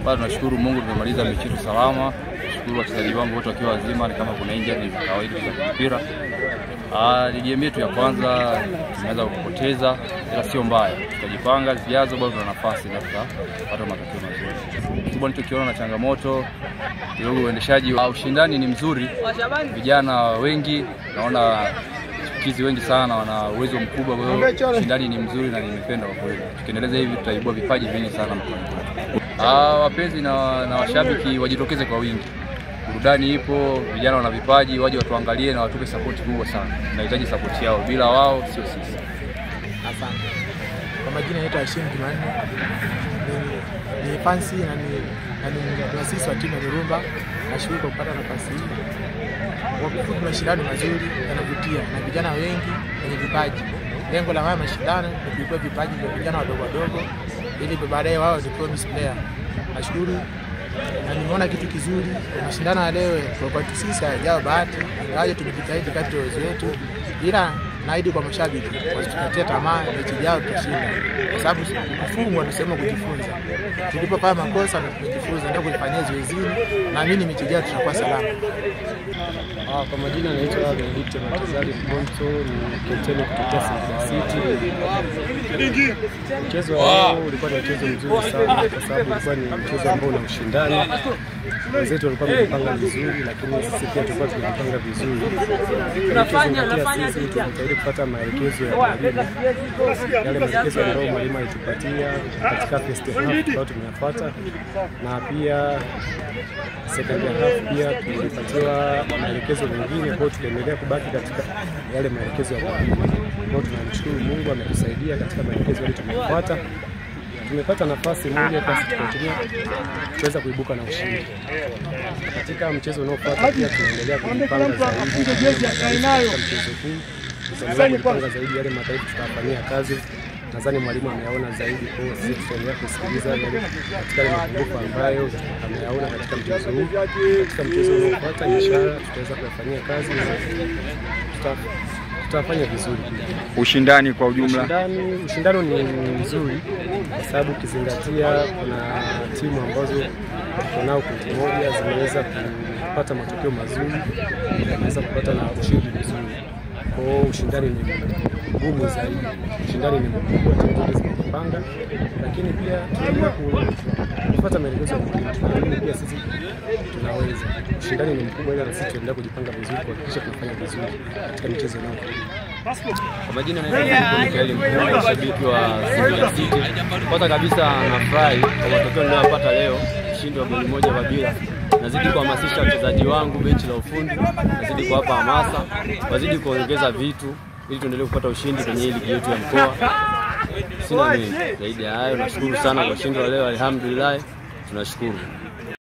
Bado tunashukuru Mungu tumemaliza mechi yetu salama. Tunashukuru wachezaji wangu wote wakiwa wazima, ni kama kuna injury ni kawaida za mpira. Ligi yetu ya kwanza tumeweza kupoteza, ila sio mbaya. Tutajipanga zijazo, bado tuna nafasi na tutapata matokeo mazuri. Kikubwa nilichokiona na changamoto kidogo, uendeshaji wa ushindani ni mzuri. Vijana wengi naona chipukizi wengi sana wana uwezo mkubwa, kwa hiyo ushindani ni mzuri na nimependa kwa kweli. Tukiendeleza hivi tutaibua vipaji vingi sana mkoani. Wapenzi na washabiki wajitokeze kwa wingi. Burudani ipo, vijana wana vipaji, waje watuangalie na watupe support kubwa sana. Tunahitaji support yao, bila wao sio sisi. Asante. Kwa majina yetu Hashim Kimani. Ni fancy na ni sisi wa timu ya Mirumba. Nashukuru kwa kupata nafasi hii. Kwa kufuzu mashindano mazuri yanavutia na vijana wengi wenye vipaji. Lengo la haya mashindano ni kuibua vipaji vya vijana wadogo wadogo ili baadaye wao wawe player. Nashukuru na nimeona kitu kizuri kwa mashindano ya leo. Kwa sisi hajao bahati, ingawa tumejitahidi kadri ya uwezo wetu, ila naahidi kwa mashabiki wasitukatie tamaa, mechi ijayo tutashinda, kwa sababu kufungwa ni sehemu kujifunza. Tulipofanya makosa na tumejifunza, ndio kuifanyia zoezini, naamini mechi ijayo tutakuwa salama. Kwa majina naitwa Benedict Matazali Bonto, ni captain kutoka Singida City. Mchezo wao ulikuwa ni mchezo mzuri sana kwa sababu ulikuwa ni mchezo ambao una ushindani. Wenzetu walikuwa wamepanga vizuri, lakini sisi pia tulikuwa tumepanga vizuri. Sisi tunajaribu kupata maelekezo ya mwalimu, yale maelekezo ambayo mwalimu alitupatia katika first half ambayo tumeyafuata, na pia second half pia tulipatiwa maelekezo mengine, kwa tukaendelea kubaki katika yale maelekezo ya mwalimu. Kwa tunamshukuru Mungu ametusaidia katika maelekezo yale tumefuata. Tumepata nafasi moja basi tukatumia tuweza kuibuka na ushindi. Katika mchezo unaofuata pia tunaendelea kujipanga zaidi katika mchezo huu. Tunaendelea kujipanga zaidi yale mataifa tutafanyia kazi. Nadhani mwalimu ameyaona zaidi, kwa hiyo sisi tutaendelea kusikiliza katika yale mapungufu ambayo ameyaona katika mchezo huu. Katika mchezo unaofuata inshallah tutaweza kufanyia kazi na tutafanya vizuri. Ushindani kwa ujumla, ushindano ni mzuri kwa sababu ukizingatia kuna timu ambazo tunao kundi moja zimeweza kupata matokeo mazuri, zimeweza kupata na ushindi mzuri. Kwa hiyo ushindani ni ngumu zaidi, ushindani ni mkubwa, timu zimepanga, lakini pia tunaendelea kupata maelekezo ya mwalimu. Tunaamini pia sisi tunaweza. Ushindani ni mkubwa, ila sisi tunaendelea kujipanga vizuri kuhakikisha tunafanya vizuri katika michezo inayokuja. Kwa majina naitwa Mikaeli Mkuu, shabiki wa Singida City. Kwanza kabisa nafurahi kwa matokeo niliyopata leo, ushindi wa goli moja kwa bila. Nazidi kuhamasisha wachezaji wangu, benchi la ufundi, nazidi kuwapa hamasa, wazidi kuongeza vitu ili tuendelee kupata ushindi kwenye ligi yetu ya mkoa. Sina mengi zaidi ya hayo. Nashukuru sana kwa ushindi wa leo, alhamdulillah, tunashukuru.